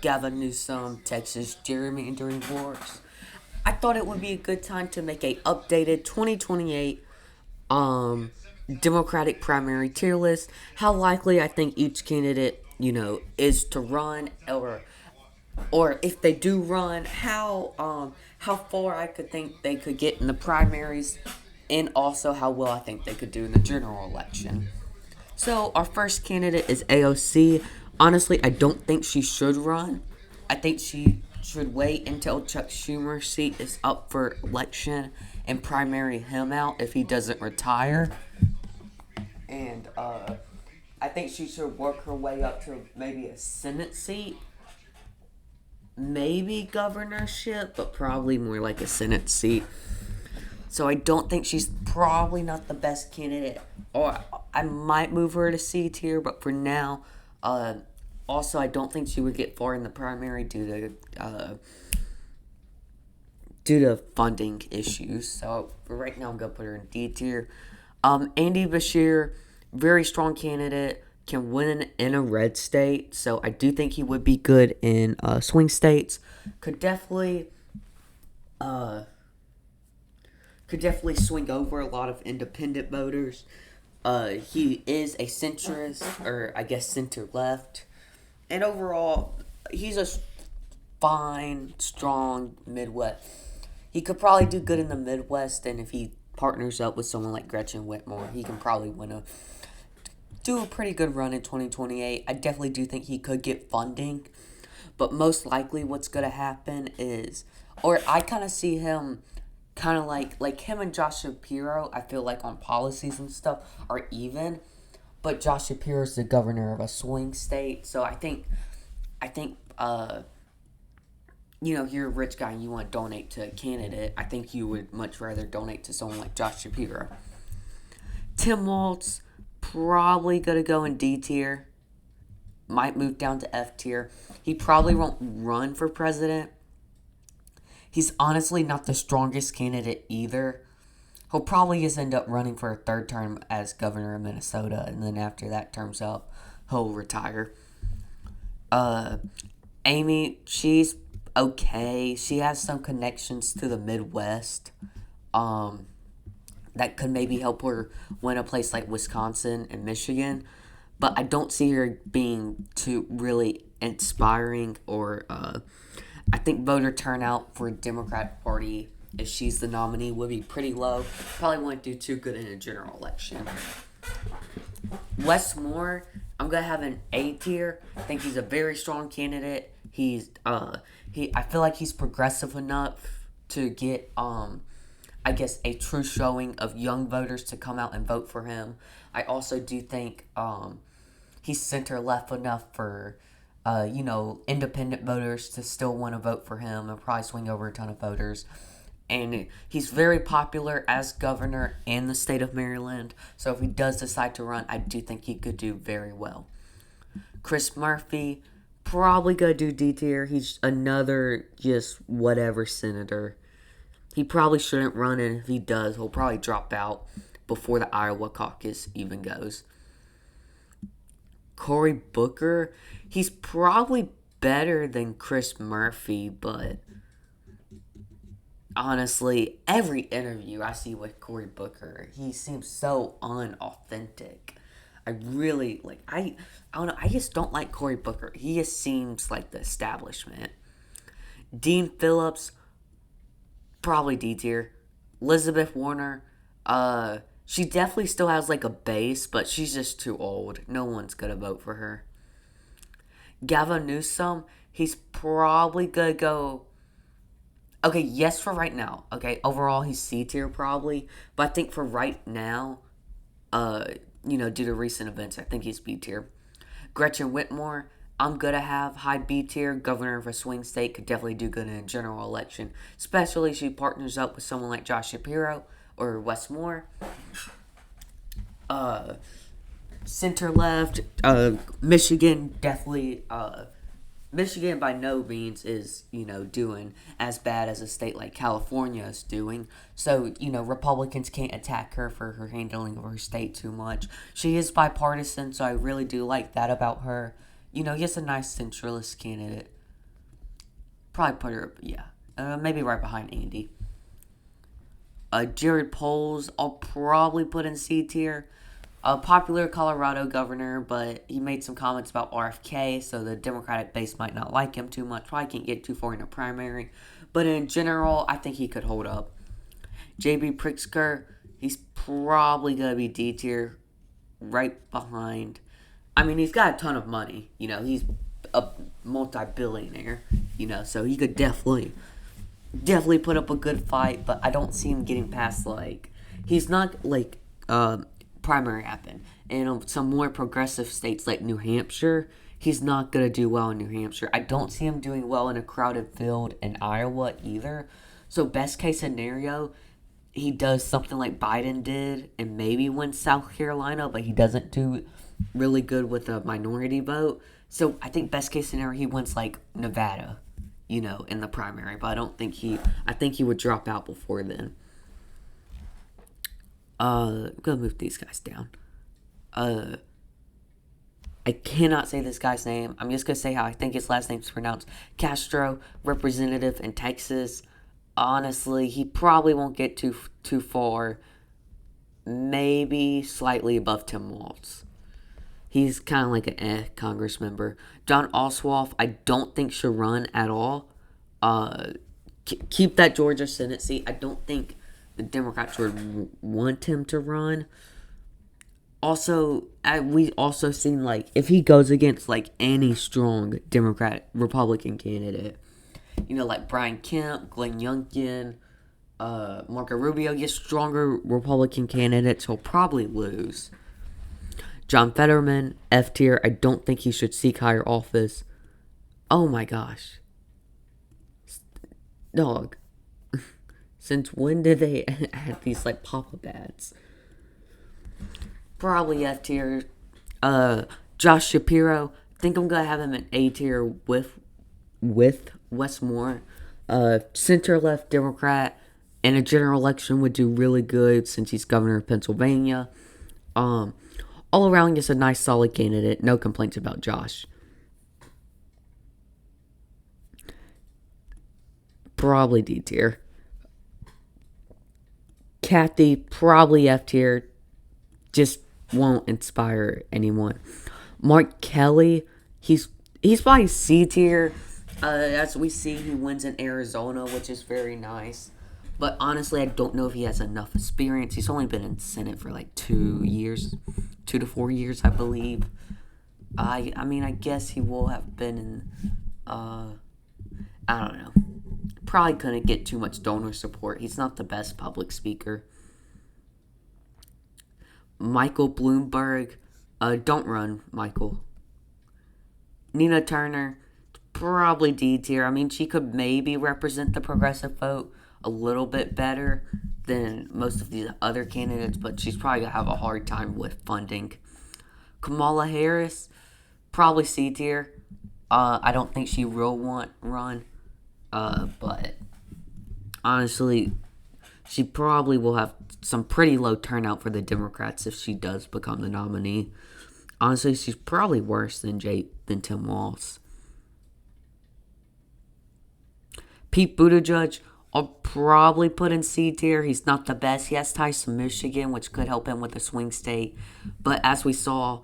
Gavin Newsom, Texas gerrymandering wars. I thought it would be a good time to make a updated 2028 um Democratic primary tier list. How likely I think each candidate, is to run, or if they do run, how far I could think they could get in the primaries, and also how well I think they could do in the general election. So our first candidate is AOC. Honestly, I don't think she should run. I think she should wait until Chuck Schumer's seat is up for election and primary him out if he doesn't retire. And I think she should work her way up to maybe a Senate seat, maybe governorship, but probably more like a Senate seat. So I don't think she's probably not the best candidate. Or I might move her to C tier, but for now, also I don't think she would get far in the primary due to funding issues. So for right now, I'm gonna put her in D tier. Andy Bashir, very strong candidate, can win in a red state. So I do think he would be good in swing states. Could definitely uh, could definitely swing over a lot of independent voters. He is a centrist, or I guess center left, and overall, he's a fine, strong Midwest. He could probably do good in the Midwest, and if he partners up with someone like Gretchen Whitmer, he can probably do a pretty good run in 2028. I definitely do think he could get funding, but most likely what's going to happen is, or I kind of see him kind of like him and Josh Shapiro, I feel like on policies and stuff are even, but Josh Shapiro is the governor of a swing state, so I think you're a rich guy and you want to donate to a candidate. I think you would much rather donate to someone like Josh Shapiro. Tim Walz, probably gonna go in D tier, might move down to F tier. He probably won't run for president. He's honestly not the strongest candidate either. He'll probably just end up running for a third term as governor of Minnesota, and then after that term's up, he'll retire. Uh, Amy, she's okay. She has some connections to the Midwest. Um, that could maybe help her win a place like Wisconsin and Michigan, but I don't see her being too really inspiring or I think voter turnout for Democrat Party, if she's the nominee, would be pretty low. Probably won't do too good in a general election. Wes Moore, I'm gonna have an A tier. I think he's a very strong candidate. I feel like he's progressive enough to get I guess a true showing of young voters to come out and vote for him. I also do think he's center left enough for independent voters to still want to vote for him and probably swing over a ton of voters. And he's very popular as governor in the state of Maryland. So if he does decide to run, I do think he could do very well. Chris Murphy, probably gonna do D tier. He's another just whatever senator. He probably shouldn't run, and if he does, he'll probably drop out before the Iowa caucus even goes. Cory Booker, he's probably better than Chris Murphy, but honestly, every interview I see with Cory Booker, he seems so unauthentic. I really I don't know, I just don't like Cory Booker. He just seems like the establishment. Dean Phillips, probably D tier. Elizabeth Warner, she definitely still has like a base, but she's just too old. No one's gonna vote for her. Gavin Newsom, he's probably gonna go. Okay, yes, for right now. Okay, overall he's C tier probably, but I think for right now, due to recent events, I think he's B tier. Gretchen Whitmer, I'm gonna have high B tier. Governor of a swing state, could definitely do good in a general election, especially if she partners up with someone like Josh Shapiro or Wes Moore. Center left, Michigan definitely. Michigan by no means is doing as bad as a state like California is doing. So Republicans can't attack her for her handling of her state too much. She is bipartisan, so I really do like that about her. He's a nice centralist candidate. Probably put her, yeah. Maybe right behind Andy. Jared Poles, I'll probably put in C tier. A popular Colorado governor, but he made some comments about RFK, so the Democratic base might not like him too much. Probably can't get too far in a primary. But in general, I think he could hold up. JB Pritzker, he's probably going to be D tier, right behind. I mean, he's got a ton of money. He's a multi-billionaire, so he could definitely put up a good fight, but I don't see him getting past, he's not, primary happen. And some more progressive states like New Hampshire, he's not going to do well in New Hampshire. I don't see him doing well in a crowded field in Iowa either. So best case scenario, he does something like Biden did and maybe wins South Carolina, but he doesn't do really good with a minority vote. So I think best case scenario, he wins Nevada, in the primary. But I think he would drop out before then. I'm gonna move these guys down. I cannot say this guy's name. I'm just gonna say how I think his last name's pronounced. Castro, representative in Texas. Honestly, he probably won't get too far. Maybe slightly above Tim Walz. He's kind of like an Congress member. John Ossoff, I don't think should run at all. Keep that Georgia Senate seat. I don't think the Democrats would want him to run. Also, we also seen if he goes against any strong Republican candidate, like Brian Kemp, Glenn Youngkin, Marco Rubio, get stronger Republican candidates, he'll probably lose. John Fetterman, F tier. I don't think he should seek higher office. Oh my gosh. Dog. Since when did they have these pop-up ads? Probably F tier. Josh Shapiro. I think I'm gonna have him in A tier with Wes Moore. Center-left Democrat. In a general election would do really good since he's governor of Pennsylvania. All around, just a nice, solid candidate. No complaints about Josh. Probably D tier. Kathy, probably F tier. Just won't inspire anyone. Mark Kelly, he's probably C tier. As we see, he wins in Arizona, which is very nice. But honestly, I don't know if he has enough experience. He's only been in Senate for 2 years. 2 to 4 years, I believe. I mean, I guess he will have been in, I don't know. Probably couldn't get too much donor support. He's not the best public speaker. Michael Bloomberg, don't run, Michael. Nina Turner, probably D tier. I mean, she could maybe represent the progressive vote a little bit better than most of these other candidates, but she's probably going to have a hard time with funding. Kamala Harris, probably C tier. I don't think she will run, but honestly, she probably will have some pretty low turnout for the Democrats if she does become the nominee. Honestly, she's probably worse than Tim Walz. Pete Buttigieg, I'll probably put in C tier. He's not the best. He has ties to Michigan, which could help him with a swing state. But as we saw,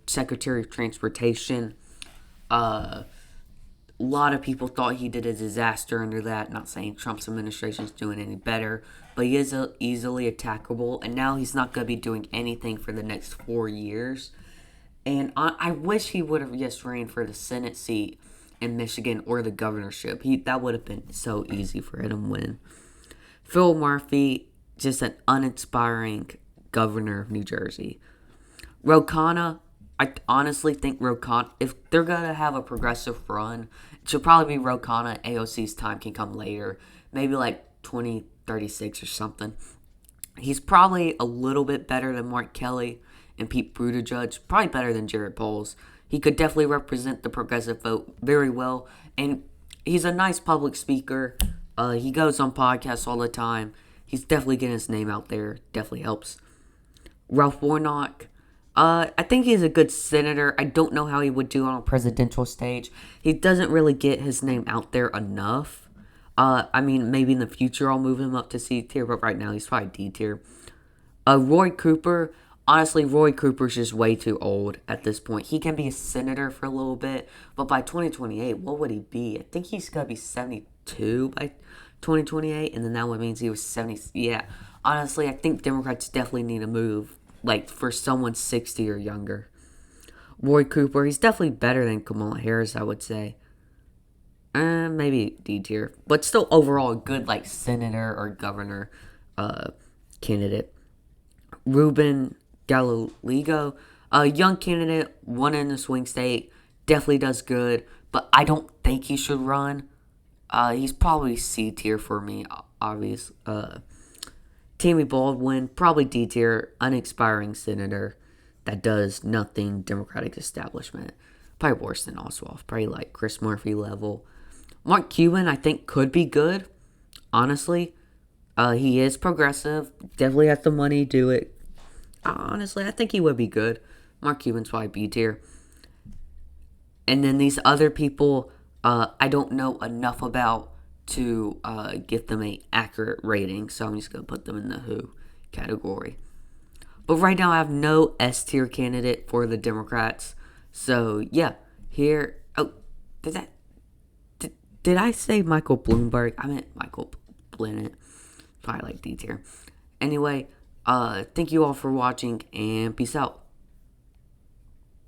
Secretary of Transportation, a lot of people thought he did a disaster under that. Not saying Trump's administration is doing any better, but he is easily attackable. And now he's not going to be doing anything for the next 4 years. And I wish he would have just ran for the Senate seat in Michigan or the governorship. That would have been so easy for him to win. Phil Murphy, just an uninspiring governor of New Jersey. Ro Khanna, I honestly think Ro Khanna, if they're going to have a progressive run, it should probably be Ro Khanna. AOC's time can come later. Maybe 2036 or something. He's probably a little bit better than Mark Kelly and Pete Buttigieg. Probably better than Jared Poles. He could definitely represent the progressive vote very well. And he's a nice public speaker. He goes on podcasts all the time. He's definitely getting his name out there. Definitely helps. Ralph Warnock. I think he's a good senator. I don't know how he would do on a presidential stage. He doesn't really get his name out there enough. I mean, maybe in the future I'll move him up to C tier, but right now he's probably D tier. Roy Cooper. Honestly, Roy Cooper's just way too old at this point. He can be a senator for a little bit, but by 2028, what would he be? I think he's gonna be 72 by 2028, and then that one means he was 70. Yeah, honestly, I think Democrats definitely need a move like for someone 60 or younger. Roy Cooper, he's definitely better than Kamala Harris, I would say. Maybe D tier, but still overall a good like senator or governor candidate. Ruben Galileo, a young candidate, won in the swing state, definitely does good, but I don't think he should run. He's probably C tier for me, obvious. Tammy Baldwin, probably D tier, unexpiring senator that does nothing Democratic establishment. Probably worse than Oswald, probably like Chris Murphy level. Mark Cuban, I think, could be good, honestly. He is progressive, definitely has the money to do it. Honestly, I think he would be good. Mark Cuban's probably B tier. And then these other people, I don't know enough about to give them a accurate rating, so I'm just going to put them in the who category. But right now I have no S tier candidate for the Democrats. So yeah, here. Oh, did I say Michael Bloomberg? I meant Michael Bennett. Probably like D tier. Anyway, thank you all for watching and peace out.